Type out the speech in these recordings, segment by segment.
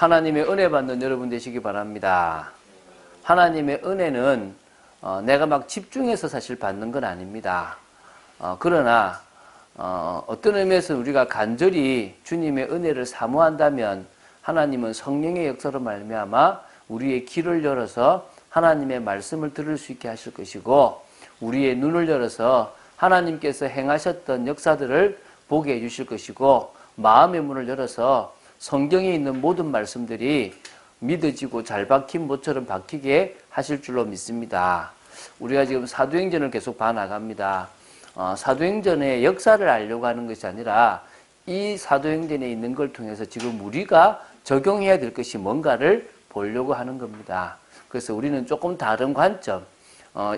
하나님의 은혜 받는 여러분 되시기 바랍니다. 하나님의 은혜는 내가 막 집중해서 사실 받는 건 아닙니다. 그러나 어떤 의미에서 우리가 간절히 주님의 은혜를 사모한다면 하나님은 성령의 역사로 말미암아 우리의 귀를 열어서 하나님의 말씀을 들을 수 있게 하실 것이고, 우리의 눈을 열어서 하나님께서 행하셨던 역사들을 보게 해주실 것이고, 마음의 문을 열어서 성경에 있는 모든 말씀들이 믿어지고 잘 박힌 모처럼 박히게 하실 줄로 믿습니다. 우리가 지금 사도행전을 계속 봐나갑니다. 사도행전의 역사를 알려고 하는 것이 아니라 이 사도행전에 있는 걸 통해서 지금 우리가 적용해야 될 것이 뭔가를 보려고 하는 겁니다. 그래서 우리는 조금 다른 관점,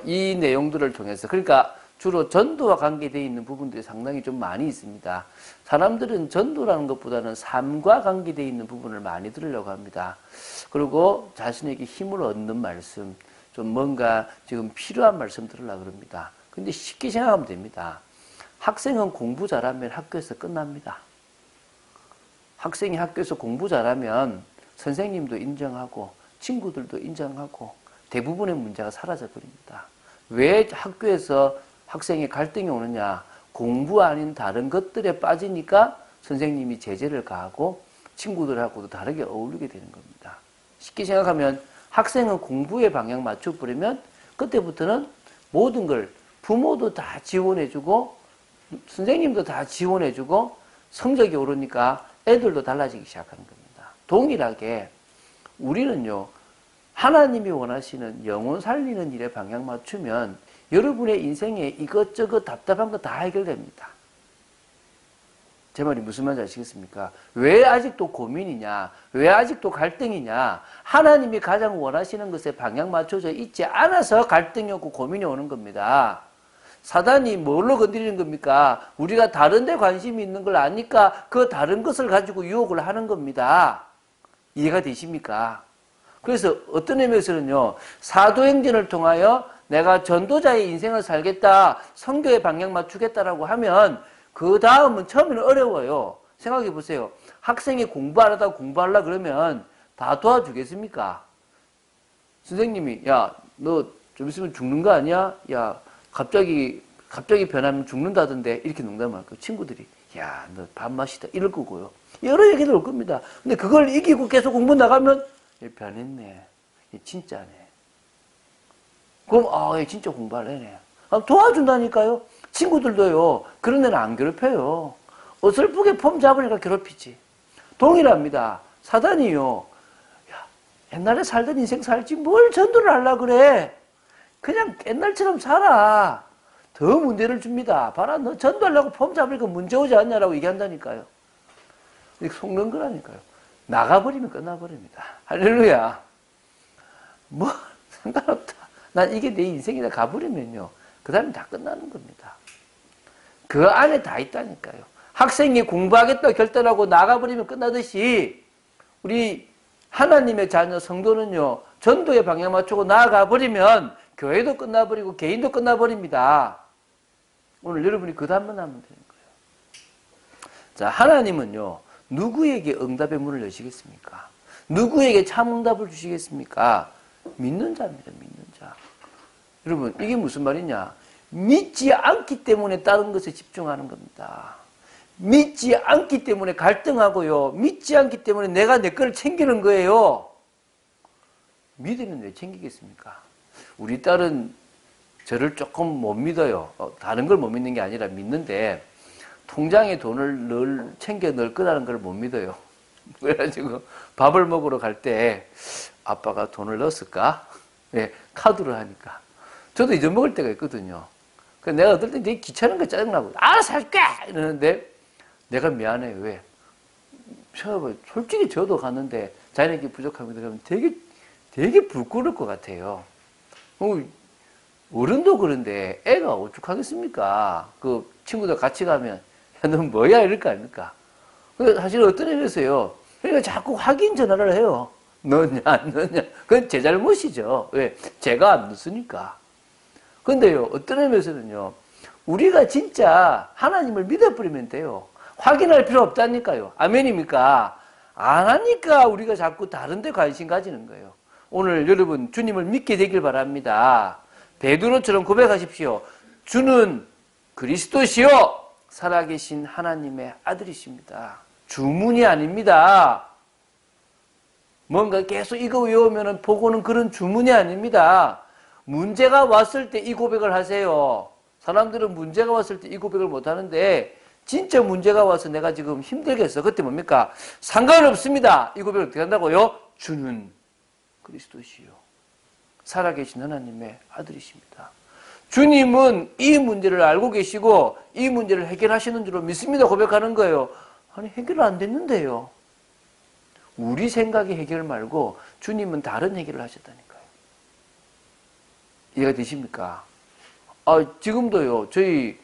이 내용들을 통해서, 그러니까 주로 전도와 관계되어 있는 부분들이 상당히 좀 많이 있습니다. 사람들은 전도라는 것보다는 삶과 관계되어 있는 부분을 많이 들으려고 합니다. 그리고 자신에게 힘을 얻는 말씀, 좀 뭔가 지금 필요한 말씀 들으려고 그럽니다. 근데 쉽게 생각하면 됩니다. 학생은 공부 잘하면 학교에서 끝납니다. 학생이 학교에서 공부 잘하면 선생님도 인정하고 친구들도 인정하고 대부분의 문제가 사라져 버립니다. 왜 학교에서 학생의 갈등이 오느냐? 공부 아닌 다른 것들에 빠지니까 선생님이 제재를 가하고 친구들하고도 다르게 어울리게 되는 겁니다. 쉽게 생각하면 학생은 공부에 방향 맞춰버리면 그때부터는 모든 걸 부모도 다 지원해주고 선생님도 다 지원해주고 성적이 오르니까 애들도 달라지기 시작하는 겁니다. 동일하게 우리는요, 하나님이 원하시는 영혼 살리는 일에 방향 맞추면 여러분의 인생에 이것저것 답답한 거 다 해결됩니다. 제 말이 무슨 말인지 아시겠습니까? 왜 아직도 고민이냐? 왜 아직도 갈등이냐? 하나님이 가장 원하시는 것에 방향 맞춰져 있지 않아서 갈등이 오고 고민이 오는 겁니다. 사단이 뭘로 건드리는 겁니까? 우리가 다른 데 관심이 있는 걸 아니까 그 다른 것을 가지고 유혹을 하는 겁니다. 이해가 되십니까? 그래서 어떤 의미에서는요, 사도행전을 통하여 내가 전도자의 인생을 살겠다, 선교의 방향 맞추겠다라고 하면 그 다음은 처음에는 어려워요. 생각해 보세요. 학생이 공부 안 하다가 공부하려고 그러면 다 도와주겠습니까? 선생님이 야, 너 좀 있으면 죽는 거 아니야? 야, 갑자기 변하면 죽는다던데, 이렇게 농담을 할거예요. 친구들이 야, 너 밥맛이다 이럴 거고요. 여러 얘기들 올 겁니다. 근데 그걸 이기고 계속 공부 나가면 얘 변했네, 얘 진짜네. 그럼 얘 진짜 공부하려네. 도와준다니까요. 친구들도요, 그런 애는 안 괴롭혀요. 어설프게 폼 잡으니까 괴롭히지. 동일합니다. 사단이요, 야, 옛날에 살던 인생 살지 뭘 전도를 하려고 그래. 그냥 옛날처럼 살아. 더 문제를 줍니다. 봐라, 너 전도하려고 폼 잡으니까 문제 오지 않냐라고 얘기한다니까요. 이렇게 속는 거라니까요. 나가버리면 끝나버립니다. 할렐루야. 뭐 상관없다. 난 이게 내 인생이다 가버리면요, 그 다음에 다 끝나는 겁니다. 그 안에 다 있다니까요. 학생이 공부하겠다 결단하고 나가버리면 끝나듯이 우리 하나님의 자녀 성도는요, 전도의 방향 맞추고 나아가버리면 교회도 끝나버리고 개인도 끝나버립니다. 오늘 여러분이 그 답만 하면 되는 거예요. 자, 하나님은요, 누구에게 응답의 문을 여시겠습니까? 누구에게 참 응답을 주시겠습니까? 믿는 자입니다. 믿는 자. 여러분, 이게 무슨 말이냐? 믿지 않기 때문에 다른 것에 집중하는 겁니다. 믿지 않기 때문에 갈등하고요, 믿지 않기 때문에 내가 내 거를 챙기는 거예요. 믿으면 왜 챙기겠습니까? 우리 딸은 저를 조금 못 믿어요. 다른 걸 못 믿는 게 아니라 믿는데, 통장에 돈을 챙겨 넣을 거라는 걸 못 믿어요. 그래가지고 밥을 먹으러 갈 때 아빠가 돈을 넣었을까? 네, 카드로 하니까. 저도 잊어먹을 때가 있거든요. 그래서 내가 어떨 때 되게 귀찮은 거 짜증나고, 알아서 할게! 이러는데 내가 미안해요. 왜? 솔직히 저도 갔는데 자녀에게 부족합니다. 그러면 되게 부끄러울 것 같아요. 어른도 그런데 애가 오죽하겠습니까? 그 친구들 같이 가면 야, 넌 뭐야? 이럴 거 아닙니까? 사실 어떤 의미에서요, 그러니까 자꾸 확인 전화를 해요. 넣었냐 안 넣었냐. 그건 제 잘못이죠. 왜? 제가 안 넣었으니까. 근데요, 어떤 의미에서는요, 우리가 진짜 하나님을 믿어버리면 돼요. 확인할 필요 없다니까요. 아멘입니까? 안 하니까 우리가 자꾸 다른 데 관심 가지는 거예요. 오늘 여러분 주님을 믿게 되길 바랍니다. 베드로처럼 고백하십시오. 주는 그리스도시요 살아계신 하나님의 아들이십니다. 주문이 아닙니다. 뭔가 계속 이거 외우면 보고는 그런 주문이 아닙니다. 문제가 왔을 때 이 고백을 하세요. 사람들은 문제가 왔을 때 이 고백을 못 하는데 진짜 문제가 와서 내가 지금 힘들겠어. 그때 뭡니까? 상관없습니다. 이 고백을 어떻게 한다고요? 주는 그리스도시요 살아계신 하나님의 아들이십니다. 주님은 이 문제를 알고 계시고 이 문제를 해결하시는 줄로 믿습니다. 고백하는 거예요. 아니 해결 안 됐는데요. 우리 생각의 해결 말고 주님은 다른 해결을 하셨다니까요. 이해가 되십니까? 지금도요. 저희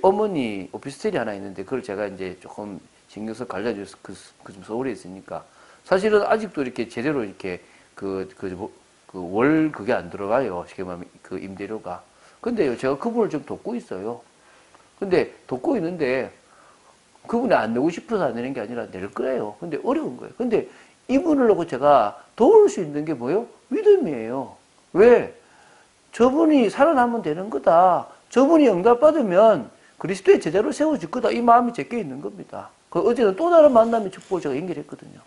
어머니 오피스텔이 하나 있는데 그걸 제가 이제 조금 신경 써서 관리해줘서 좀 서울에 있으니까 사실은 아직도 이렇게 제대로 이렇게 월 그게 안 들어가요. 쉽게 말하면 그 임대료가. 근데요, 제가 그분을 좀 돕고 있어요. 근데 돕고 있는데 그분이 안 내고 싶어서 안 내는 게 아니라 낼 거예요. 근데 어려운 거예요. 근데 이분을 놓고 제가 도울 수 있는 게 뭐예요? 믿음이에요. 왜? 저분이 살아나면 되는 거다. 저분이 응답받으면 그리스도의 제자로 세워질 거다. 이 마음이 제게 있는 겁니다. 어제는 또 다른 만남의 축복을 제가 연결했거든요.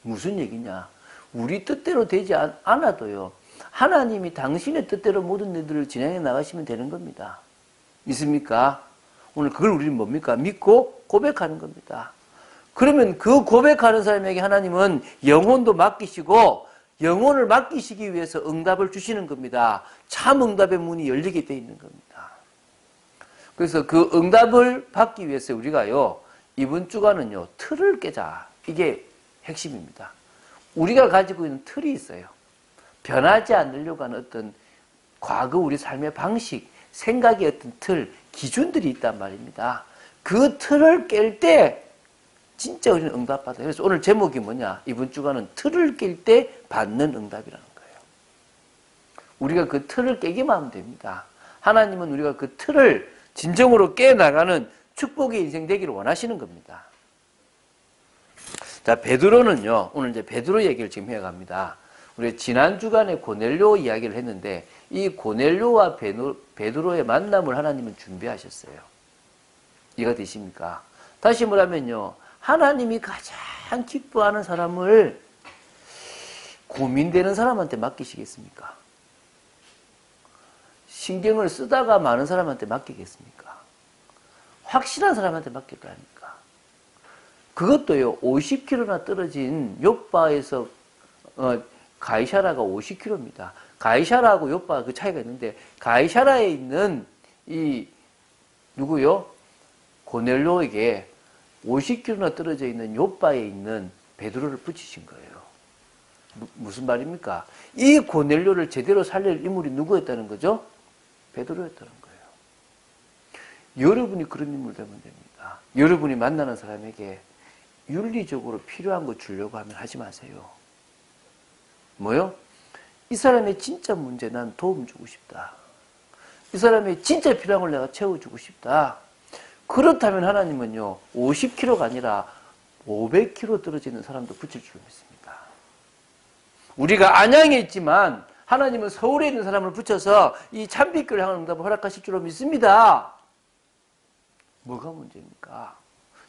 무슨 얘기냐? 우리 뜻대로 되지 않아도요. 하나님이 당신의 뜻대로 모든 일들을 진행해 나가시면 되는 겁니다. 믿습니까? 오늘 그걸 우리는 뭡니까? 믿고 고백하는 겁니다. 그러면 그 고백하는 사람에게 하나님은 영혼도 맡기시고 영혼을 맡기시기 위해서 응답을 주시는 겁니다. 참 응답의 문이 열리게 돼 있는 겁니다. 그래서 그 응답을 받기 위해서 우리가요. 이번 주간은요. 틀을 깨자. 이게 핵심입니다. 우리가 가지고 있는 틀이 있어요. 변하지 않으려고 하는 어떤 과거 우리 삶의 방식, 생각의 어떤 틀, 기준들이 있단 말입니다. 그 틀을 깰 때 진짜 우리는 응답받아요. 그래서 오늘 제목이 뭐냐? 이번 주간은 틀을 깰 때 받는 응답이라는 거예요. 우리가 그 틀을 깨기만 하면 됩니다. 하나님은 우리가 그 틀을 진정으로 깨나가는 축복의 인생 되기를 원하시는 겁니다. 자, 베드로는요, 오늘 이제 베드로 얘기를 지금 해갑니다. 우리 지난 주간에 고넬료 이야기를 했는데, 이 고넬료와 베드로의 만남을 하나님은 준비하셨어요. 이해가 되십니까? 다시 말하면요, 하나님이 가장 기뻐하는 사람을 고민되는 사람한테 맡기시겠습니까? 신경을 쓰다가 많은 사람한테 맡기겠습니까? 확실한 사람한테 맡길 거 아닙니까? 그것도요, 50km나 떨어진 욥바에서, 가이사라가 50km입니다. 가이사라하고 욥바가 그 차이가 있는데, 가이사라에 있는 누구요? 고넬료에게 50km나 떨어져 있는 욥바에 있는 베드로를 붙이신 거예요. 무슨 말입니까? 이 고넬료를 제대로 살릴 인물이 누구였다는 거죠? 베드로였다는 거예요. 여러분이 그런 인물 되면 됩니다. 여러분이 만나는 사람에게 윤리적으로 필요한 거 주려고 하면 하지 마세요. 뭐요? 이 사람의 진짜 문제 난 도움 주고 싶다. 이 사람의 진짜 필요한 걸 내가 채워주고 싶다. 그렇다면 하나님은요, 50km가 아니라 500km 떨어지는 사람도 붙일 줄 믿습니다. 우리가 안양에 있지만 하나님은 서울에 있는 사람을 붙여서 이 참빛교를 향하는 응답을 허락하실 줄로 믿습니다. 뭐가 문제입니까?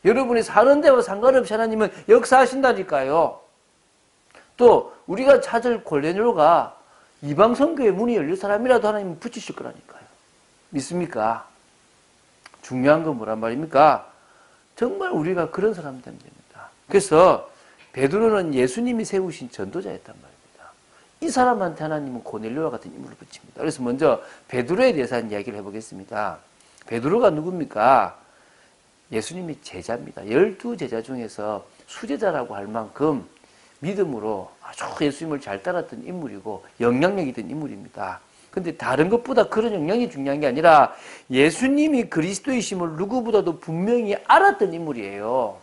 여러분이 사는 데와 상관없이 하나님은 역사하신다니까요. 또 우리가 찾을 고넬료가 이방 선교의 문이 열릴 사람이라도 하나님은 붙이실 거라니까요. 믿습니까? 중요한 건 뭐란 말입니까? 정말 우리가 그런 사람 되면 됩니다. 그래서 베드로는 예수님이 세우신 전도자였단 말입니다. 이 사람한테 하나님은 고넬료와 같은 인물을 붙입니다. 그래서 먼저 베드로에 대해서 한 이야기를 해보겠습니다. 베드로가 누굽니까? 예수님이 제자입니다. 12제자 중에서 수제자라고 할 만큼 믿음으로 아주 예수님을 잘 따랐던 인물이고 영향력이 된 인물입니다. 근데 다른 것보다 그런 영향이 중요한 게 아니라 예수님이 그리스도이심을 누구보다도 분명히 알았던 인물이에요.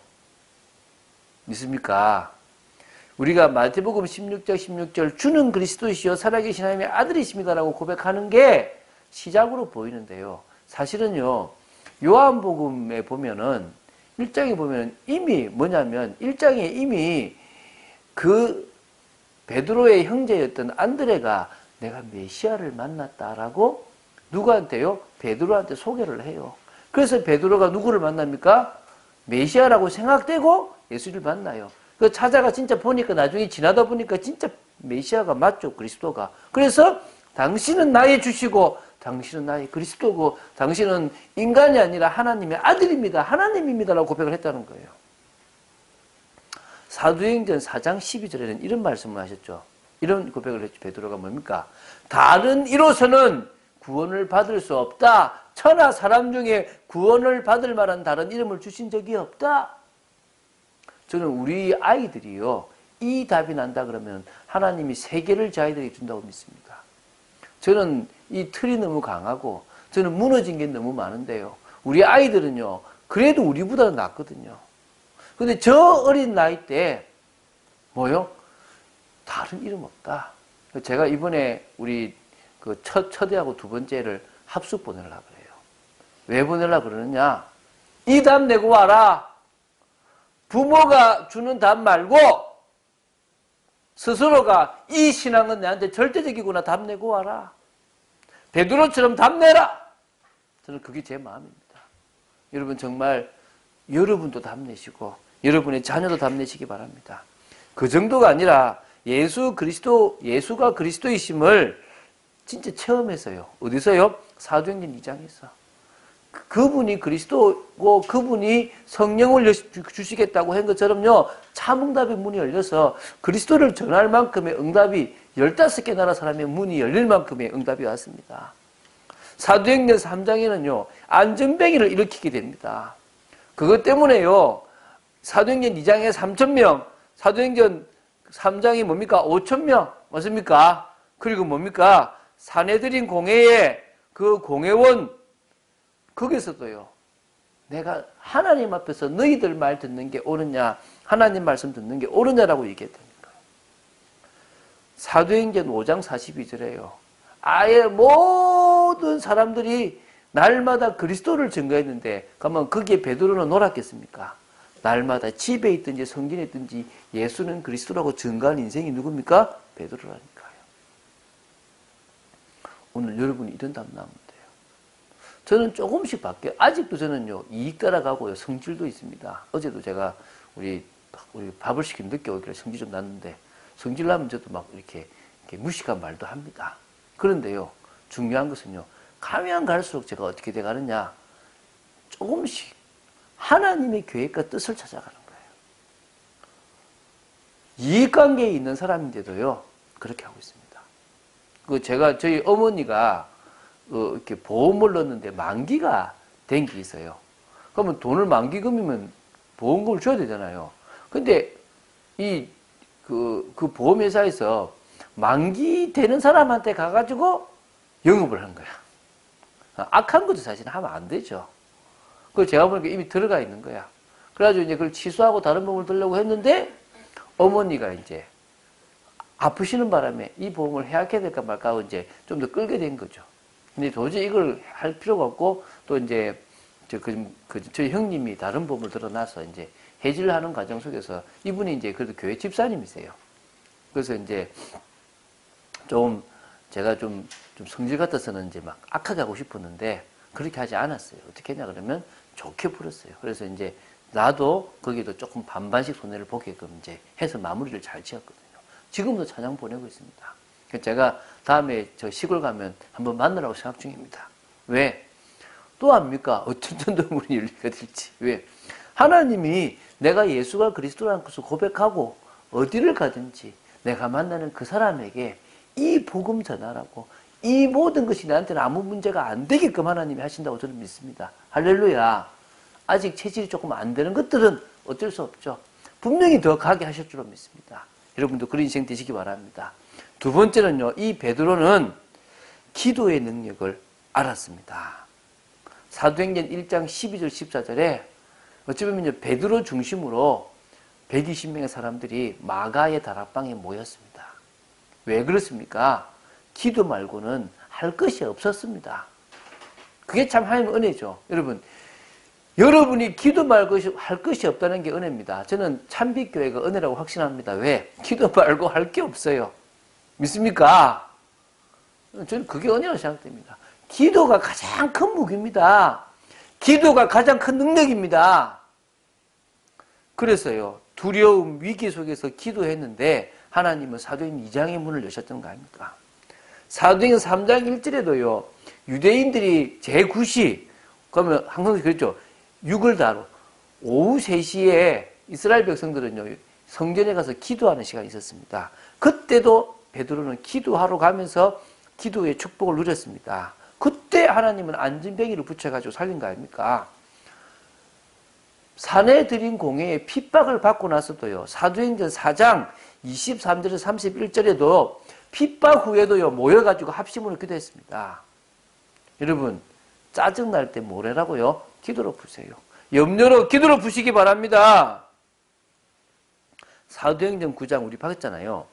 믿습니까? 우리가 마태복음 16절 주는 그리스도이시여 살아계신 하나님의 아들이십니다라고 고백하는 게 시작으로 보이는데요. 사실은요, 요한복음에 보면은 1장에 보면 이미 뭐냐면 1장에 이미 그 베드로의 형제였던 안드레가 내가 메시아를 만났다라고 누구한테요? 베드로한테 소개를 해요. 그래서 베드로가 누구를 만납니까? 메시아라고 생각되고 예수를 만나요. 그 찾아가 진짜 보니까 나중에 지나다 보니까 진짜 메시아가 맞죠. 그리스도가. 그래서 당신은 나의 주시고 당신은 나의 그리스도고 당신은 인간이 아니라 하나님의 아들입니다. 하나님입니다라고 고백을 했다는 거예요. 사도행전 4장 12절에는 이런 말씀을 하셨죠. 이런 고백을 했죠. 베드로가 뭡니까? 다른 이로서는 구원을 받을 수 없다. 천하 사람 중에 구원을 받을 만한 다른 이름을 주신 적이 없다. 저는 우리 아이들이요. 이 답이 난다 그러면 하나님이 세계를 제 아이들에게 준다고 믿습니다. 저는 이 틀이 너무 강하고 저는 무너진 게 너무 많은데요. 우리 아이들은요. 그래도 우리보다는 낫거든요. 근데 저 어린 나이 때 뭐요? 다른 이름 없다. 제가 이번에 우리 그 첫애하고 두 번째를 합숙 보내려고 그래요. 왜 보내려고 그러느냐? 이 답 내고 와라. 부모가 주는 답 말고 스스로가 이 신앙은 내한테 절대적이구나 답 내고 와라. 베드로처럼 답 내라. 저는 그게 제 마음입니다. 여러분 정말 여러분도 답 내시고 여러분의 자녀도 답 내시기 바랍니다. 그 정도가 아니라 예수가 그리스도이심을 진짜 체험해서요. 어디서요? 사도행전 2장에서. 그분이 그리스도고 그분이 성령을 주시겠다고 한 것처럼요. 참응답의 문이 열려서 그리스도를 전할 만큼의 응답이 15개 나라 사람의 문이 열릴 만큼의 응답이 왔습니다. 사도행전 3장에는요. 안전뱅이를 일으키게 됩니다. 그것 때문에요. 사도행전 2장에 3,000명, 사도행전 3장이 뭡니까? 5,000명. 맞습니까? 그리고 뭡니까? 사내들인 공회에 그 공회원 거기서도요. 내가 하나님 앞에서 너희들 말 듣는 게 옳으냐 하나님 말씀 듣는 게 옳으냐라고 얘기했다니까. 사도행전 5장 42절에요. 아예 모든 사람들이 날마다 그리스도를 증거했는데 그러면 거기에 베드로는 놀았겠습니까? 날마다 집에 있든지 성전에 있든지 예수는 그리스도라고 증거한 인생이 누굽니까? 베드로라니까요. 오늘 여러분이 이런 답 나오면 돼요. 저는 조금씩 바뀌어요. 아직도 저는요, 이익 따라가고요, 성질도 있습니다. 어제도 제가 우리 밥을 시키면 늦게 오길래 성질 좀 났는데, 성질 나면 저도 막 이렇게 무식한 말도 합니다. 그런데요, 중요한 것은요, 가면 갈수록 제가 어떻게 돼 가느냐, 조금씩 하나님의 계획과 뜻을 찾아가는 거예요. 이익관계에 있는 사람인데도요, 그렇게 하고 있습니다. 저희 어머니가 이렇게 보험을 넣었는데 만기가 된 게 있어요. 그러면 돈을 만기금이면 보험금을 줘야 되잖아요. 근데 그 보험회사에서 만기 되는 사람한테 가가지고 영업을 한 거야. 악한 것도 사실 하면 안 되죠. 그걸 제가 보니까 이미 들어가 있는 거야. 그래가지고 이제 그걸 취소하고 다른 보험을 들려고 했는데 어머니가 이제 아프시는 바람에 이 보험을 해약해야 될까 말까 하고 이제 좀 더 끌게 된 거죠. 근데 도저히 이걸 할 필요가 없고 또 이제 저희 형님이 다른 보험을 들어놔서 이제 해지를 하는 과정 속에서 이분이 이제 그래도 교회 집사님이세요. 그래서 이제 제가 좀 성질 같아서는 이제 막 악하게 하고 싶었는데 그렇게 하지 않았어요. 어떻게 했냐 그러면 좋게 풀었어요. 그래서 이제 나도 거기도 조금 반반씩 손해를 보게끔 이제 해서 마무리를 잘 지었거든요. 지금도 찬양 보내고 있습니다. 제가 다음에 저 시골 가면 한번 만나라고 생각 중입니다. 왜? 또 압니까? 어떤 전도문이 열리게 될지. 왜? 하나님이 내가 예수가 그리스도라는 것을 고백하고 어디를 가든지 내가 만나는 그 사람에게 이 복음 전하라고 이 모든 것이 나한테는 아무 문제가 안 되게끔 하나님이 하신다고 저는 믿습니다. 할렐루야. 아직 체질이 조금 안 되는 것들은 어쩔 수 없죠. 분명히 더 가게 하실 줄로 믿습니다. 여러분도 그런 인생 되시기 바랍니다. 두 번째는요. 이 베드로는 기도의 능력을 알았습니다. 사도행전 1장 12절 14절에 어찌 보면 베드로 중심으로 120명의 사람들이 마가의 다락방에 모였습니다. 왜 그렇습니까? 기도 말고는 할 것이 없었습니다. 그게 참 하나님의 은혜죠. 여러분, 여러분이 기도 말고 할 것이 없다는 게 은혜입니다. 저는 참빛교회가 은혜라고 확신합니다. 왜? 기도 말고 할 게 없어요. 믿습니까? 저는 그게 은혜라고 생각됩니다. 기도가 가장 큰 무기입니다. 기도가 가장 큰 능력입니다. 그래서요, 두려움, 위기 속에서 기도했는데 하나님은 사도행 2장의 문을 여셨던 거 아닙니까? 사도행 3장 1절에도요, 유대인들이 제9시, 그러면 항상 그랬죠. 6월 달로 오후 3시에 이스라엘 백성들은요, 성전에 가서 기도하는 시간이 있었습니다. 그때도 베드로는 기도하러 가면서 기도의 축복을 누렸습니다. 그때 하나님은 안진뱅이를 붙여가지고 살린 거 아닙니까? 산에 들인 공회에 핍박을 받고 나서도요, 사도행전 4장 23절에서 31절에도 핍박 후에도요, 모여가지고 합심으로 기도했습니다. 여러분, 짜증날 때 뭐래라고요? 기도로 푸세요. 염려로 기도로 푸시기 바랍니다. 사도행전 9장 우리 봤잖아요.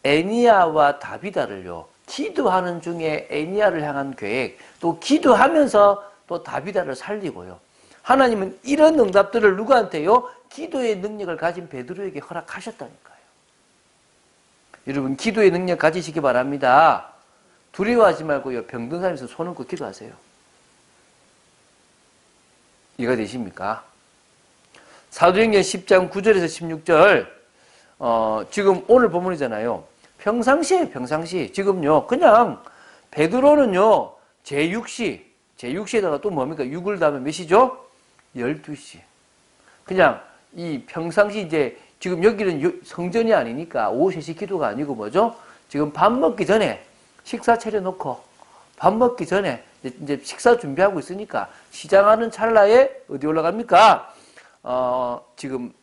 애니야와 다비다를요, 기도하는 중에 애니야를 향한 계획, 또 기도하면서 또 다비다를 살리고요. 하나님은 이런 응답들을 누구한테요? 기도의 능력을 가진 베드로에게 허락하셨다니까요. 여러분, 기도의 능력 가지시기 바랍니다. 두려워하지 말고요, 병든 사람에서 손 얹고 기도하세요. 이해가 되십니까? 사도행전 10장 9절에서 16절, 지금 오늘 본문이잖아요. 평상시. 지금요, 그냥, 베드로는요, 제6시에다가 또 뭡니까? 6을 다음에 몇 시죠? 12시. 그냥, 이 평상시 이제, 지금 여기는 성전이 아니니까, 오후 3시 기도가 아니고 뭐죠? 지금 밥 먹기 전에, 식사 차려놓고, 밥 먹기 전에, 이제 식사 준비하고 있으니까, 시장하는 찰나에, 어디 올라갑니까? 지금,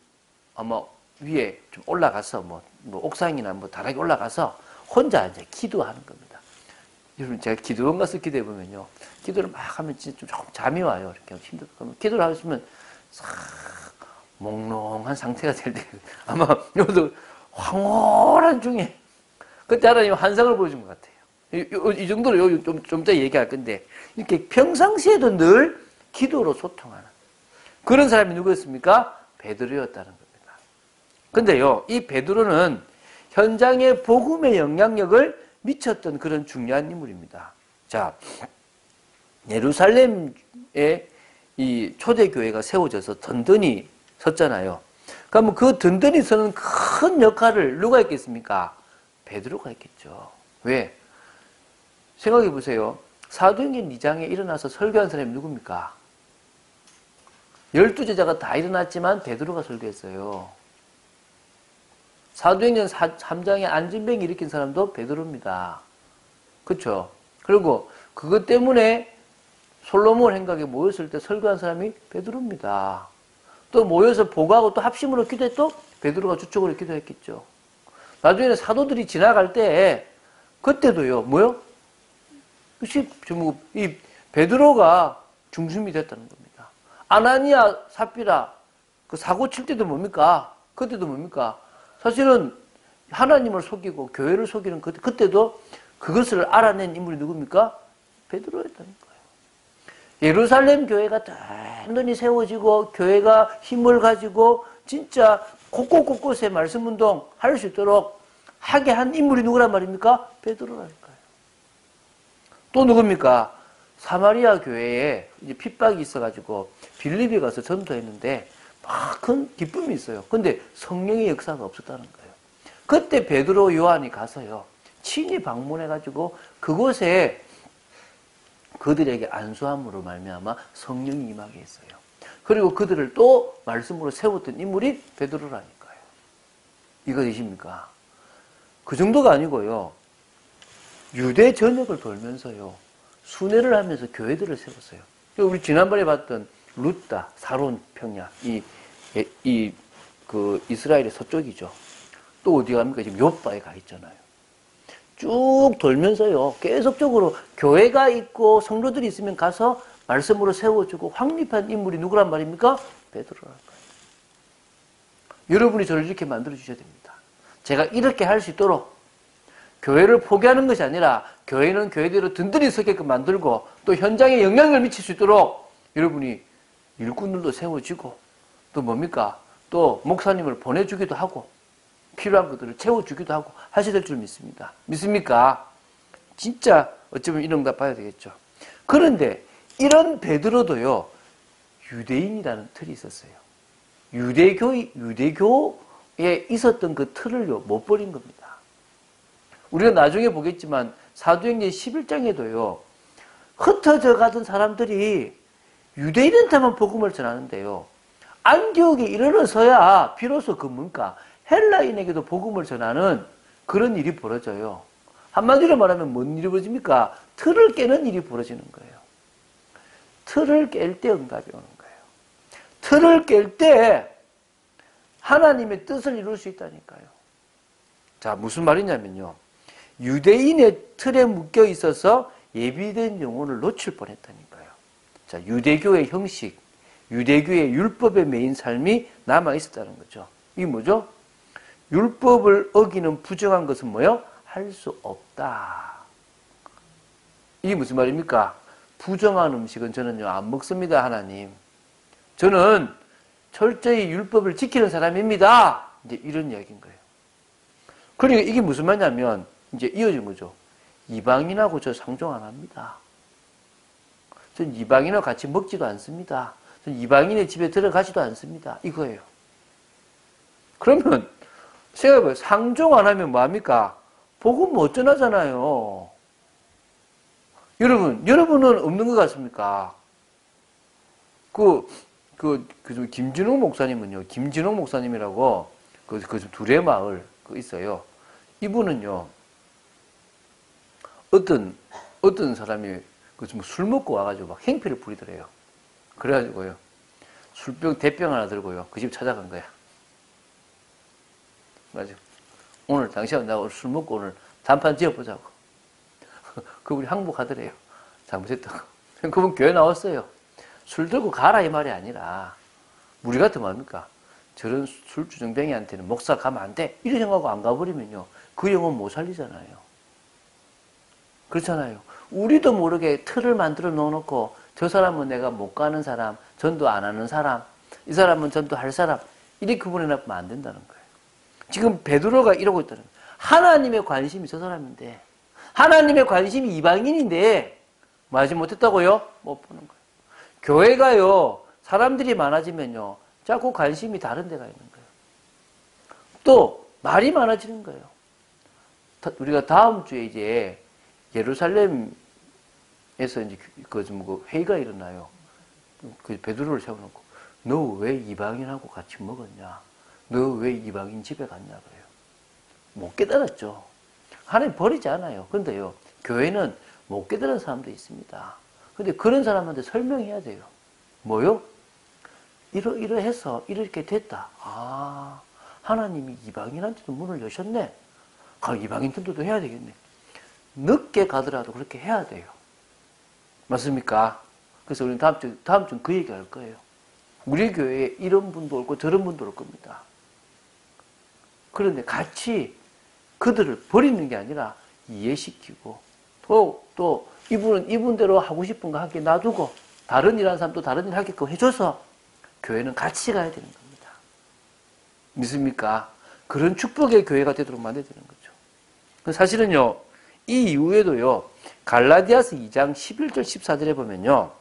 위에 좀 올라가서, 옥상이나 다락에 올라가서, 혼자 이제 기도하는 겁니다. 여러분, 제가 기도원 가서 기도해보면요. 기도를 막 하면 진짜 좀 조금 잠이 와요. 이렇게 힘들고. 그러면 기도를 하시면 싹 몽롱한 상태가 될 때, 아마 여기도 황홀한 중에, 그때 하나님 환상을 보여준 것 같아요. 이 정도로 좀 이따 얘기할 건데, 이렇게 평상시에도 늘 기도로 소통하는 그런 사람이 누구였습니까? 베드로였다는 겁니다. 근데요, 이 베드로는 현장의 복음의 영향력을 미쳤던 그런 중요한 인물입니다. 자, 예루살렘에 이 초대교회가 세워져서 든든히 섰잖아요. 그러면 그 든든히 서는 큰 역할을 누가 했겠습니까? 베드로가 했겠죠. 왜? 생각해 보세요. 사도행전 2장에 일어나서 설교한 사람이 누굽니까? 12제자가 다 일어났지만 베드로가 설교했어요. 사도행전 3장에 안진뱅이 일으킨 사람도 베드로입니다. 그렇죠? 그리고 그것 때문에 솔로몬 행각에 모였을 때 설교한 사람이 베드로입니다. 또 모여서 보고하고 또 합심으로 기도했도 베드로가 주축으로 기도했겠죠. 나중에 사도들이 지나갈 때 그때도요. 뭐요? 이 베드로가 중심이 됐다는 겁니다. 아나니아, 삽비라 그 사고 칠 때도 뭡니까? 그때도 뭡니까? 사실은 하나님을 속이고 교회를 속이는 그때도 그것을 알아낸 인물이 누굽니까? 베드로였다니까요. 예루살렘 교회가 단단히 세워지고 교회가 힘을 가지고 진짜 곳곳곳곳에 말씀 운동 할 수 있도록 하게 한 인물이 누구란 말입니까? 베드로라니까요. 또 누굽니까? 사마리아 교회에 이제 핍박이 있어가지고 빌립이 가서 전도했는데 막 큰 기쁨이 있어요. 근데 성령의 역사가 없었다는 거예요. 그때 베드로, 요한이 가서요. 친히 방문해가지고 그곳에 그들에게 안수함으로 말미암아 성령이 임하게 했어요. 그리고 그들을 또 말씀으로 세웠던 인물이 베드로라니까요. 이거 되십니까? 그 정도가 아니고요. 유대 전역을 돌면서요. 순회를 하면서 교회들을 세웠어요. 우리 지난번에 봤던 루다, 사론 평야, 그 이스라엘의 서쪽이죠. 또 어디 갑니까? 지금 요바에 가 있잖아요. 쭉 돌면서요. 계속적으로 교회가 있고 성도들이 있으면 가서 말씀으로 세워주고 확립한 인물이 누구란 말입니까? 베드로란 거예요. 여러분이 저를 이렇게 만들어 주셔야 됩니다. 제가 이렇게 할 수 있도록 교회를 포기하는 것이 아니라 교회는 교회대로 든든히 서게끔 만들고 또 현장에 영향을 미칠 수 있도록 여러분이 일꾼들도 세워지고 또 뭡니까? 또 목사님을 보내주기도 하고 필요한 것들을 채워주기도 하고 하셔야 될 줄 믿습니다. 믿습니까? 진짜 어쩌면 이런 응답 봐야 되겠죠. 그런데 이런 베드로도요, 유대인이라는 틀이 있었어요. 유대교에 있었던 그 틀을요, 못 버린 겁니다. 우리가 나중에 보겠지만 사도행전 11장에도요, 흩어져 가던 사람들이 유대인한테만 복음을 전하는데요, 안디옥에 이르러서야 비로소 그 뭔가 헬라인에게도 복음을 전하는 그런 일이 벌어져요. 한마디로 말하면 뭔 일이 벌어집니까? 틀을 깨는 일이 벌어지는 거예요. 틀을 깰 때 응답이 오는 거예요. 틀을 깰 때 하나님의 뜻을 이룰 수 있다니까요. 자, 무슨 말이냐면요, 유대인의 틀에 묶여 있어서 예비된 영혼을 놓칠 뻔했다니까요. 자, 유대교의 형식, 유대교의 율법에 매인 삶이 남아 있었다는 거죠. 이게 뭐죠? 율법을 어기는 부정한 것은 뭐요? 할 수 없다. 이게 무슨 말입니까? 부정한 음식은 저는요, 안 먹습니다, 하나님. 저는 철저히 율법을 지키는 사람입니다. 이제 이런 이야기인 거예요. 그러니까 이게 무슨 말이냐면, 이제 이어진 거죠. 이방인하고 저 상종 안 합니다. 전 이방인하고 같이 먹지도 않습니다. 전 이방인의 집에 들어가지도 않습니다. 이거예요. 그러면, 생각해봐요. 상종 안 하면 뭐합니까? 복음 못 전하잖아요. 여러분은 없는 것 같습니까? 김진홍 목사님은요, 김진홍 목사님이라고, 둘의 마을, 있어요. 이분은요, 어떤 사람이, 술 먹고 와가지고 막 행패를 부리더래요. 그래가지고요, 술병, 대병 하나 들고요, 그 집 찾아간 거야. 맞아. 오늘 당신하고 나하고 술 먹고 오늘 단판 지어보자고. 그분이 항복하더래요. 잘못했다고. 그분 교회 나왔어요. 술 들고 가라 이 말이 아니라, 우리 같으면 뭡니까? 저런 술주정뱅이한테는 목사 가면 안 돼. 이런 생각하고 안 가버리면요, 그 영혼 못 살리잖아요. 그렇잖아요. 우리도 모르게 틀을 만들어 놓고, 저 사람은 내가 못 가는 사람, 전도 안 하는 사람, 이 사람은 전도할 사람, 이렇게 구분해놓으면 안 된다는 거예요. 지금 베드로가 이러고 있다는 거예요. 하나님의 관심이 저 사람인데, 하나님의 관심이 이방인인데 뭐 하지 못했다고요? 못 보는 거예요. 교회가요, 사람들이 많아지면요, 자꾸 관심이 다른 데가 있는 거예요. 또 말이 많아지는 거예요. 우리가 다음 주에 이제 예루살렘에서 이제 회의가 일어나요. 그 베드로를 세워놓고, 너 왜 이방인하고 같이 먹었냐? 너 왜 이방인 집에 갔냐 그래요. 못 깨달았죠. 하나님 버리지 않아요. 그런데요, 교회는 못 깨달은 사람도 있습니다. 근데 그런 사람한테 설명해야 돼요. 뭐요? 이러해서 이렇게 됐다. 아, 하나님이 이방인한테도 문을 여셨네. 이방인 전도도 해야 되겠네. 늦게 가더라도 그렇게 해야 돼요. 맞습니까? 그래서 우리는 다음 주 그 얘기 할 거예요. 우리 교회에 이런 분도 올 거고 저런 분도 올 겁니다. 그런데 같이 그들을 버리는 게 아니라 이해시키고, 또 이분은 이분대로 하고 싶은 거 하게 놔두고, 다른 일 하는 사람도 다른 일 하게끔 해줘서 교회는 같이 가야 되는 겁니다. 믿습니까? 그런 축복의 교회가 되도록 만들어야 되는 거죠. 사실은요, 이 이후에도요, 갈라디아서 2장 11절 14절에 보면요,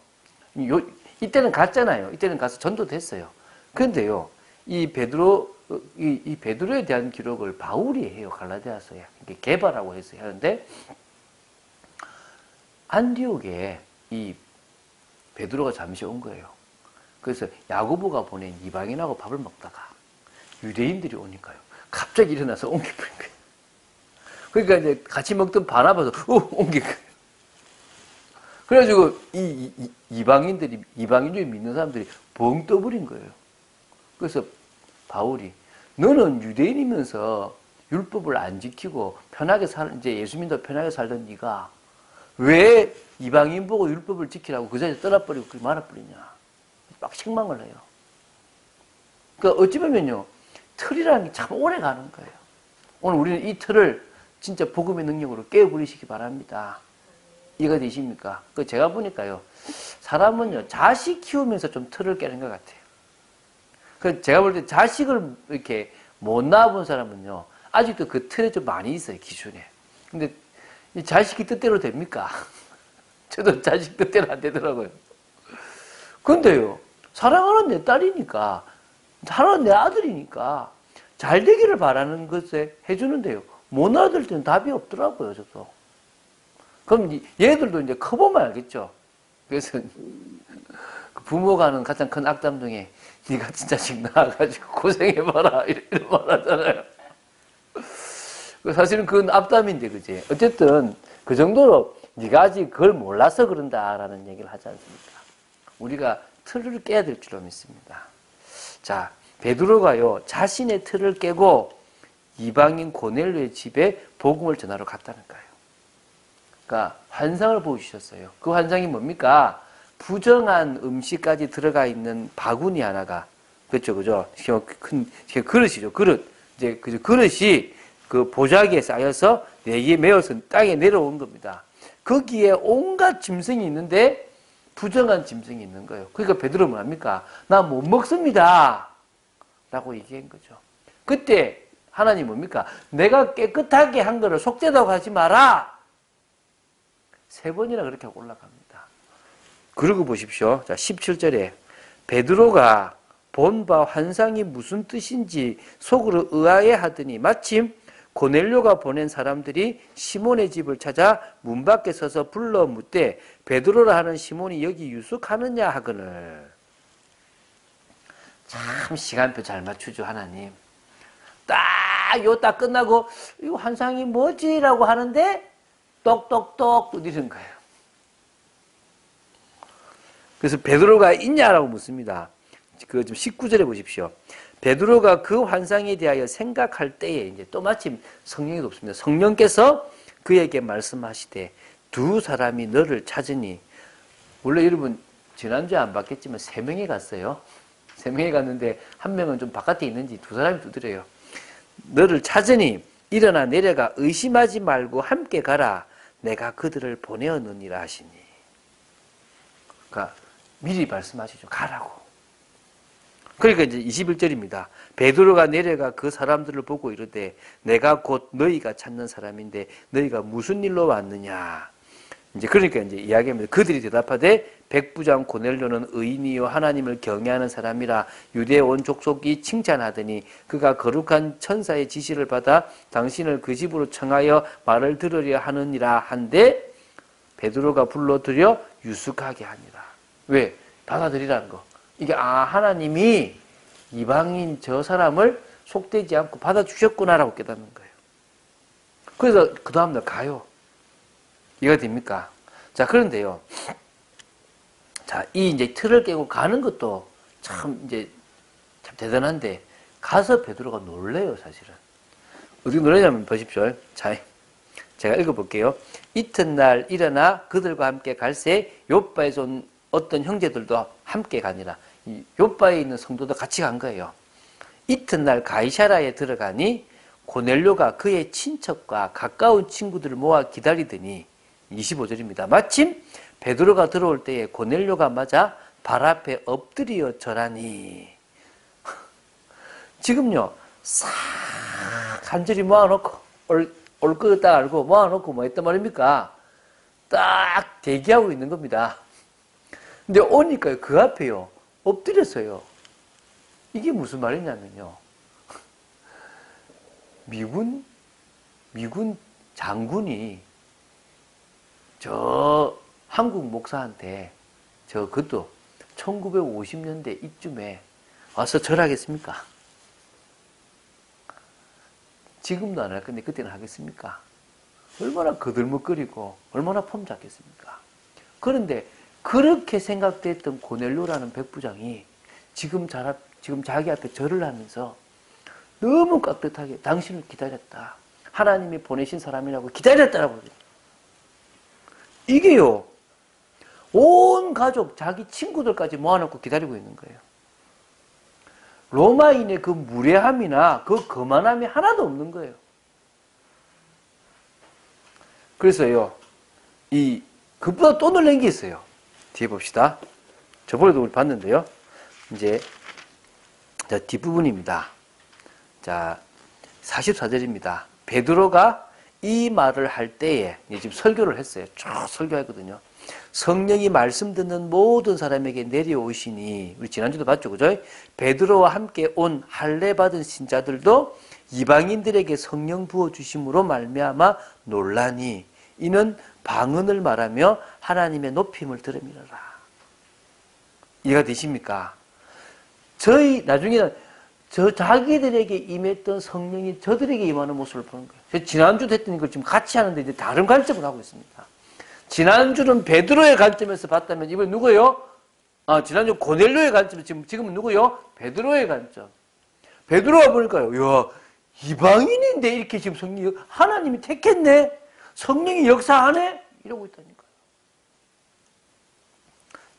이때는 갔잖아요. 이때는 가서 전도됐어요. 그런데요, 이 베드로에 대한 기록을 바울이 해요. 갈라디아서에. 이게 개발하고 해서 하는데, 안디옥에 이 베드로가 잠시 온 거예요. 그래서 야고보가 보낸 이방인하고 밥을 먹다가 유대인들이 오니까요, 갑자기 일어나서 옮겨버린 거예요. 그러니까 이제 같이 먹던 바나바도 옮긴 거예요. 그래가지고 이방인들이, 이방인주의 믿는 사람들이 벙 떠버린 거예요. 그래서 바울이, 너는 유대인이면서 율법을 안 지키고 편하게 이제 예수 믿어 편하게 살던 네가 왜 이방인 보고 율법을 지키라고 그 자리에 떠나버리고 그렇게 말아버리냐. 막 책망을 해요. 그러니까 어찌 보면요, 틀이라는 게 참 오래 가는 거예요. 오늘 우리는 이 틀을 진짜 복음의 능력으로 깨어버리시기 바랍니다. 이해가 되십니까? 그 제가 보니까요, 사람은요, 자식 키우면서 좀 틀을 깨는 것 같아요. 그 제가 볼 때 자식을 이렇게 못 낳아본 사람은요, 아직도 그 틀에 좀 많이 있어요, 기준에. 근데 이 자식이 뜻대로 됩니까? 저도 자식 뜻대로 안 되더라고요. 근데요, 사랑하는 내 딸이니까, 사랑하는 내 아들이니까, 잘 되기를 바라는 것에 해주는데요. 못 알아들 때는 답이 없더라고요, 저도. 그럼 얘들도 이제 커보면 알겠죠. 그래서 부모가 하는 가장 큰 악담 중에 네 같은 자식 낳아가지고 고생해봐라 이런 말 하잖아요. 사실은 그건 악담인데, 그지? 어쨌든 그 정도로 네가 아직 그걸 몰라서 그런다라는 얘기를 하지 않습니까? 우리가 틀을 깨야 될 줄로 믿습니다. 자, 베드로가요, 자신의 틀을 깨고 이방인 고넬료의 집에 복음을 전하러 갔다는 거예요. 그러니까 환상을 보여주셨어요. 그 환상이 뭡니까? 부정한 음식까지 들어가 있는 바구니 하나가, 그렇죠, 그죠? 큰 그릇이죠, 그릇. 이제 그 그릇이 그 보자기에 쌓여서 네개 메어서 땅에 내려온 겁니다. 거기에 온갖 짐승이 있는데 부정한 짐승이 있는 거예요. 그러니까 베드로는 뭐합니까? 나 못 먹습니다. 라고 얘기한 거죠. 그때 하나님 뭡니까? 내가 깨끗하게 한 거를 속죄다고 하지 마라. 3번이나 그렇게 올라갑니다. 그러고 보십시오. 자, 17절에 베드로가 본 바 환상이 무슨 뜻인지 속으로 의아해 하더니 마침 고넬료가 보낸 사람들이 시몬의 집을 찾아 문 밖에 서서 불러 묻되 베드로라 하는 시몬이 여기 유숙하느냐 하거늘. 참 시간표 잘 맞추죠, 하나님. 딱 끝나고 이 환상이 뭐지라고 하는데 똑똑똑 두드리는 거예요. 그래서 베드로가 있냐라고 묻습니다. 그 좀 19절에 보십시오. 베드로가 그 환상에 대하여 생각할 때에 이제 또 마침 성령이 돕습니다. 성령께서 그에게 말씀하시되 두 사람이 너를 찾으니, 원래 여러분 지난주에 안 봤겠지만 3명이 갔어요. 3명이 갔는데 한 명은 좀 바깥에 있는지 2사람이 두드려요. 너를 찾으니 일어나 내려가 의심하지 말고 함께 가라. 내가 그들을 보내었느니라 하시니. 그러니까 미리 말씀하시죠. 가라고. 그러니까 이제 21절입니다. 베드로가 내려가 그 사람들을 보고 이르되 내가 곧 너희가 찾는 사람인데 너희가 무슨 일로 왔느냐. 이제 그러니까 이제 이야기합니다. 그들이 대답하되 백부장 고넬료는 의인이요 하나님을 경외하는 사람이라 유대 온 족속이 칭찬하더니 그가 거룩한 천사의 지시를 받아 당신을 그 집으로 청하여 말을 들으려 하느니라 한데 베드로가 불러들여 유숙하게 하니라. 왜? 받아들이라는 거. 이게 하나님이 이방인 저 사람을 속되지 않고 받아주셨구나라고 깨닫는 거예요. 그래서 그 다음날 가요. 이해가 됩니까? 자, 그런데요. 자, 이 이제 틀을 깨고 가는 것도 참 대단한데 가서 베드로가 놀래요, 사실은. 어떻게 놀라냐면 보십시오. 자, 제가 읽어볼게요. 이튿날 일어나 그들과 함께 갈새 욥바에서 온 어떤 형제들도 함께 가니라. 이 욥바에 있는 성도도 같이 간 거예요. 이튿날 가이사라에 들어가니 고넬료가 그의 친척과 가까운 친구들을 모아 기다리더니 25절입니다. 마침 베드로가 들어올 때에 고넬료가 맞아 발 앞에 엎드려 절하니. 지금요, 싹 간절히 모아놓고 올 거 딱 알고 모아놓고 뭐 했단 말입니까? 딱 대기하고 있는 겁니다. 근데 오니까 그 앞에요, 엎드렸어요. 이게 무슨 말이냐면요, 미군 장군이 저 한국 목사한테 그것도 1950년대 이쯤에 와서 절하겠습니까? 지금도 안 할 건데 그때는 하겠습니까? 얼마나 거들먹거리고 얼마나 폼 잡겠습니까? 그런데 그렇게 생각됐던 고넬료라는 백부장이 지금 자기 앞에 절을 하면서 너무 깍듯하게 당신을 기다렸다. 하나님이 보내신 사람이라고 기다렸다라고. 이게요, 온 가족, 자기 친구들까지 모아놓고 기다리고 있는 거예요. 로마인의 그 무례함이나 그 거만함이 하나도 없는 거예요. 그래서요, 이 그것보다 또 놀란 게 있어요. 뒤에 봅시다. 저번에도 우리 봤는데요. 이제 자, 뒷부분입니다. 자, 44절입니다. 베드로가 이 말을 할 때에 지금 설교를 했어요. 쭉 설교했거든요. 성령이 말씀 듣는 모든 사람에게 내려오시니, 우리 지난주도 봤죠, 그죠? 베드로와 함께 온 할례 받은 신자들도 이방인들에게 성령 부어 주심으로 말미암아 놀라니 이는 방언을 말하며 하나님의 높임을 들음이라. 이해가 되십니까? 나중에는 자기들에게 임했던 성령이 저들에게 임하는 모습을 보는 거예요. 지난주도 했던 걸 지금 같이 하는데 이제 다른 관점을 하고 있습니다. 지난주는 베드로의 관점에서 봤다면 이번 누구예요? 지난주 고넬료의 관점, 지금은 누구예요? 베드로의 관점. 베드로가 보니까요, 야, 이방인인데 이렇게 지금 성령이, 하나님이 택했네? 성령이 역사하네? 이러고 있다니까요.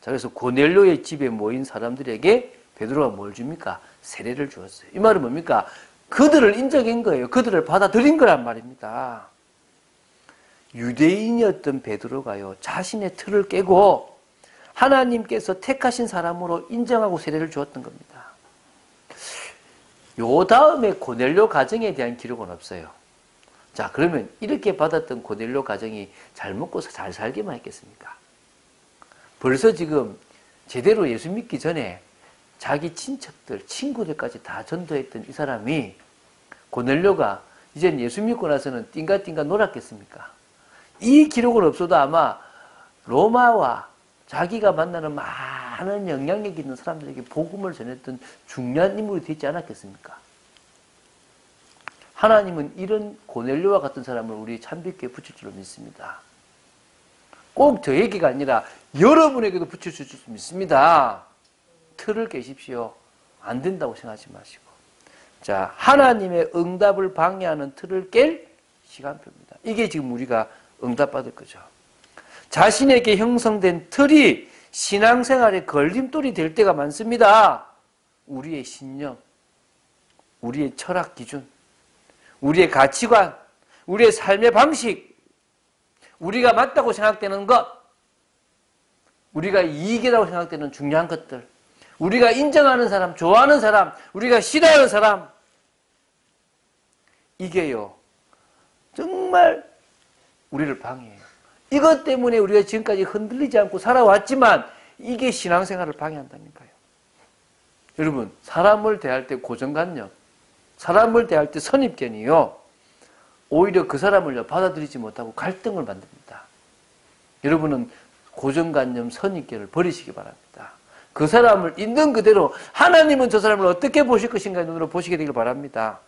자, 그래서 고넬료의 집에 모인 사람들에게 베드로가 뭘 줍니까? 세례를 주었어요. 이 말은 뭡니까? 그들을 인정한 거예요. 그들을 받아들인 거란 말입니다. 유대인이었던 베드로가요, 자신의 틀을 깨고 하나님께서 택하신 사람으로 인정하고 세례를 주었던 겁니다. 요 다음에 고넬료 가정에 대한 기록은 없어요. 자, 그러면 이렇게 받았던 고넬료 가정이 잘 먹고 잘 살기만 했겠습니까? 벌써 지금 제대로 예수 믿기 전에 자기 친척들, 친구들까지 다 전도했던 이 사람이, 고넬료가 이젠 예수 믿고 나서는 띵가띵가 놀았겠습니까? 이 기록은 없어도 아마 로마와 자기가 만나는 많은 영향력 있는 사람들에게 복음을 전했던 중요한 인물이 되지 않았겠습니까? 하나님은 이런 고넬료와 같은 사람을 우리 참빛교에 붙일 줄로 믿습니다. 꼭 저에게가 아니라 여러분에게도 붙일 수 있을 줄 믿습니다. 틀을 깨십시오. 안 된다고 생각하지 마시고. 자, 하나님의 응답을 방해하는 틀을 깰 시간표입니다. 이게 지금 우리가 응답받을 거죠. 자신에게 형성된 틀이 신앙생활의 걸림돌이 될 때가 많습니다. 우리의 신념, 우리의 철학 기준, 우리의 가치관, 우리의 삶의 방식, 우리가 맞다고 생각되는 것, 우리가 이익이라고 생각되는 중요한 것들, 우리가 인정하는 사람, 좋아하는 사람, 우리가 싫어하는 사람, 이게요, 정말 우리를 방해해요. 이것 때문에 우리가 지금까지 흔들리지 않고 살아왔지만 이게 신앙생활을 방해한다니까요. 여러분, 사람을 대할 때 고정관념, 사람을 대할 때 선입견이요, 오히려 그 사람을 받아들이지 못하고 갈등을 만듭니다. 여러분은 고정관념, 선입견을 버리시기 바랍니다. 그 사람을 있는 그대로, 하나님은 저 사람을 어떻게 보실 것인가의 눈으로 보시게 되길 바랍니다.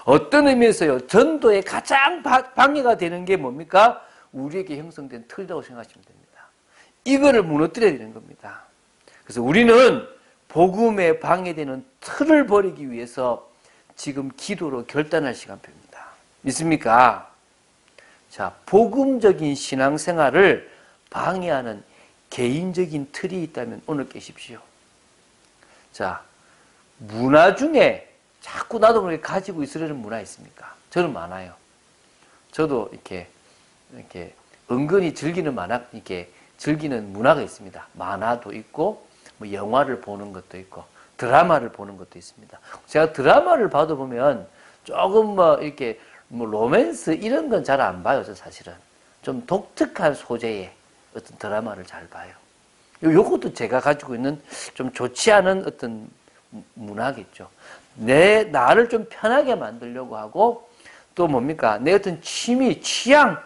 어떤 의미에서요, 전도에 가장 방해가 되는 게 뭡니까? 우리에게 형성된 틀이라고 생각하시면 됩니다. 이거를 무너뜨려야 되는 겁니다. 그래서 우리는 복음에 방해되는 틀을 버리기 위해서 지금 기도로 결단할 시간표입니다. 믿습니까? 자, 복음적인 신앙생활을 방해하는 개인적인 틀이 있다면 오늘 깨십시오. 자, 문화 중에 자꾸 나도 모르게 가지고 있으려는 문화 있습니까? 저는 많아요. 저도 이렇게 은근히 즐기는 문화가 있습니다. 만화도 있고, 뭐 영화를 보는 것도 있고, 드라마를 보는 것도 있습니다. 제가 드라마를 봐도 보면 조금 로맨스 이런 건 잘 안 봐요, 저 사실은. 좀 독특한 소재의 어떤 드라마를 잘 봐요. 요것도 제가 가지고 있는 좀 좋지 않은 어떤 문화겠죠. 나를 좀 편하게 만들려고 하고, 또 뭡니까? 내 어떤 취미, 취향,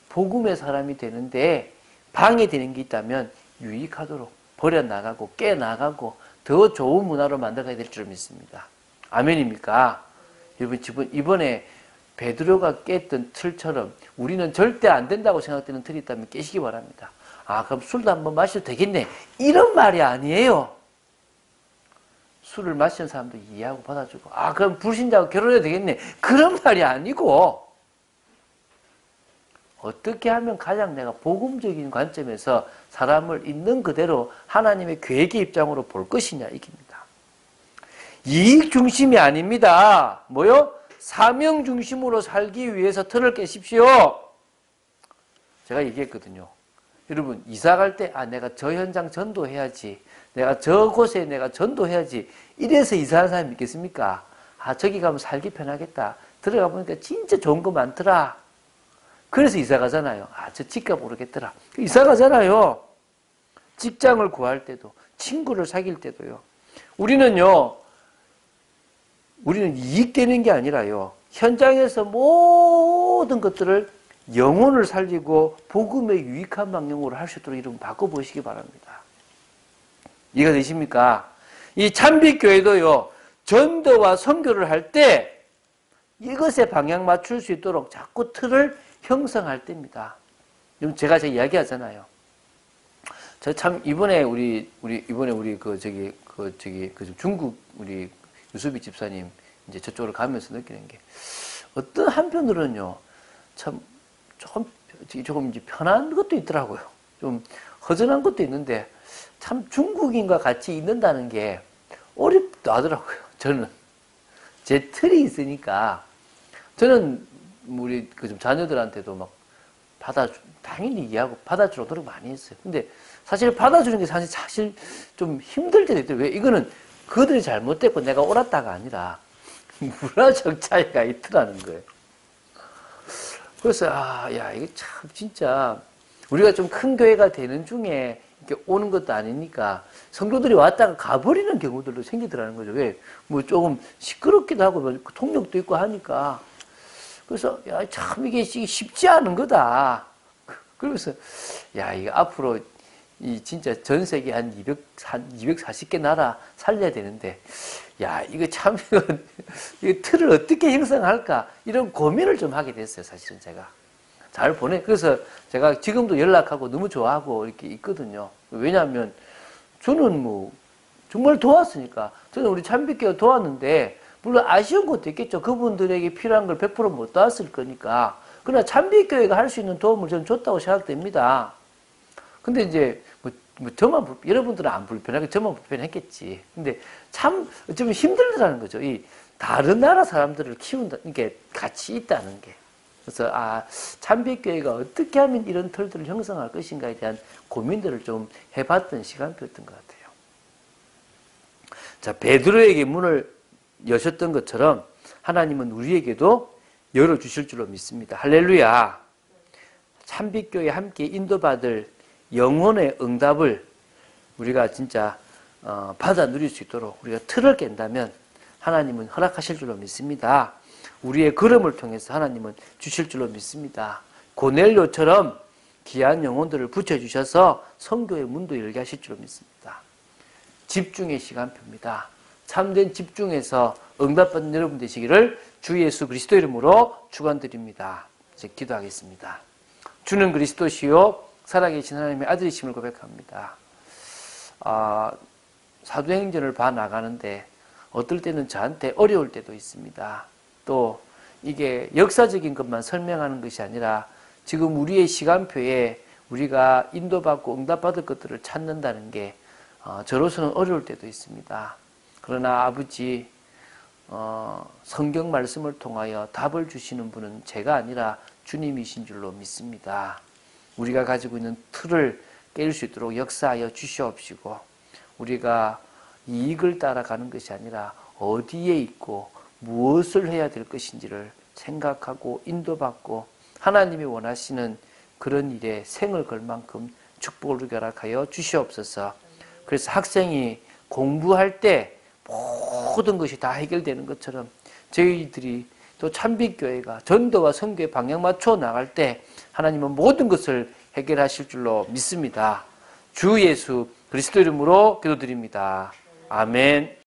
복음의 사람이 되는데 방해되는 게 있다면 유익하도록 버려나가고 깨나가고 더 좋은 문화로 만들어가야 될 줄 믿습니다. 아멘입니까? 여러분, 이번에 베드로가 깼던 틀처럼 우리는 절대 안 된다고 생각되는 틀이 있다면 깨시기 바랍니다. 그럼 술도 한번 마셔도 되겠네, 이런 말이 아니에요. 술을 마시는 사람도 이해하고 받아주고, 그럼 불신자하고 결혼해도 되겠네, 그런 말이 아니고, 어떻게 하면 가장 내가 복음적인 관점에서 사람을 있는 그대로 하나님의 계획의 입장으로 볼 것이냐, 이깁니다. 이익 중심이 아닙니다. 뭐요? 사명 중심으로 살기 위해서 틀을 깨십시오. 제가 얘기했거든요. 여러분, 이사 갈 때, 내가 저 현장 전도해야지. 내가 저곳에 내가 전도해야지. 이래서 이사하는 사람이 있겠습니까? 저기 가면 살기 편하겠다. 들어가 보니까 진짜 좋은 거 많더라. 그래서 이사 가잖아요. 저 집값 오르겠더라. 이사 가잖아요. 직장을 구할 때도, 친구를 사귈 때도요. 우리는 이익되는 게 아니라요. 현장에서 모든 것들을 영혼을 살리고 복음에 유익한 방향으로 할 수 있도록 여러분 바꿔보시기 바랍니다. 이해가 되십니까? 이 참빛교회도요. 전도와 선교를 할 때 이것에 방향 맞출 수 있도록 자꾸 틀을 형성할 때입니다. 제가 이야기하잖아요. 저 참 이번에 우리 중국 우리 유수비 집사님 이제 저쪽으로 가면서 느끼는 게 어떤 한편으로는요. 참 조금 이제 편한 것도 있더라고요. 좀 허전한 것도 있는데 참 중국인과 같이 있는다는 게 어렵다 하더라고요. 저는 제 틀이 있으니까 저는 우리 좀 자녀들한테도 막 당연히 이해하고 받아주려고 노력 많이 했어요. 근데 사실 받아주는 게 사실 좀 힘들 때도 있더라고요. 왜? 이거는 그들이 잘못됐고 내가 옳았다가 아니라 문화적 차이가 있더라는 거예요. 그래서 이게 참 진짜 우리가 좀 큰 교회가 되는 중에 이렇게 오는 것도 아니니까 성도들이 왔다가 가버리는 경우들도 생기더라는 거죠. 왜? 조금 시끄럽기도 하고 통역도 있고 하니까. 그래서 참 이게 쉽지 않은 거다. 그러면서 이거 앞으로 진짜 전 세계 한 240개 나라 살려야 되는데 이거 참 이거 틀을 어떻게 형성할까 이런 고민을 좀 하게 됐어요. 사실은 제가 그래서 제가 지금도 연락하고 너무 좋아하고 이렇게 있거든요. 왜냐하면 저는 정말 도왔으니까. 저는 우리 참빛교회 도왔는데 물론 아쉬운 것도 있겠죠. 그분들에게 필요한 걸 100% 못 도왔을 거니까. 그러나 참빛교회가 할 수 있는 도움을 저는 줬다고 생각됩니다. 근데 이제 여러분들은 안 불편하게 저만 불편했겠지. 근데 참 좀 힘들다는 거죠. 이 다른 나라 사람들을 키운다, 이게 같이 있다는 게. 그래서 참빛교회가 어떻게 하면 이런 틀들을 형성할 것인가에 대한 고민들을 좀 해봤던 시간표였던 것 같아요. 자, 베드로에게 문을 여셨던 것처럼 하나님은 우리에게도 열어주실 줄로 믿습니다. 할렐루야. 참빛교회에 함께 인도받을 영혼의 응답을 우리가 진짜 받아 누릴 수 있도록 우리가 틀을 깬다면 하나님은 허락하실 줄로 믿습니다. 우리의 걸음을 통해서 하나님은 주실 줄로 믿습니다. 고넬료처럼 귀한 영혼들을 붙여주셔서 선교의 문도 열게 하실 줄로 믿습니다. 집중의 시간표입니다. 참된 집중해서 응답받는 여러분 되시기를 주 예수 그리스도 이름으로 축원드립니다. 이제 기도하겠습니다. 주는 그리스도시요 살아계신 하나님의 아들이심을 고백합니다. 사도행전을 봐나가는데 어떨 때는 저한테 어려울 때도 있습니다. 또 이게 역사적인 것만 설명하는 것이 아니라 지금 우리의 시간표에 우리가 인도받고 응답받을 것들을 찾는다는 게 저로서는 어려울 때도 있습니다. 그러나 아버지 성경 말씀을 통하여 답을 주시는 분은 제가 아니라 주님이신 줄로 믿습니다. 우리가 가지고 있는 틀을 깰 수 있도록 역사하여 주시옵시고 우리가 이익을 따라가는 것이 아니라 어디에 있고 무엇을 해야 될 것인지를 생각하고 인도받고 하나님이 원하시는 그런 일에 생을 걸 만큼 축복을 허락하여 주시옵소서. 그래서 학생이 공부할 때 모든 것이 다 해결되는 것처럼 저희들이 또 참빛교회가 전도와 선교에 방향 맞춰 나갈 때 하나님은 모든 것을 해결하실 줄로 믿습니다. 주 예수 그리스도 이름으로 기도드립니다. 아멘.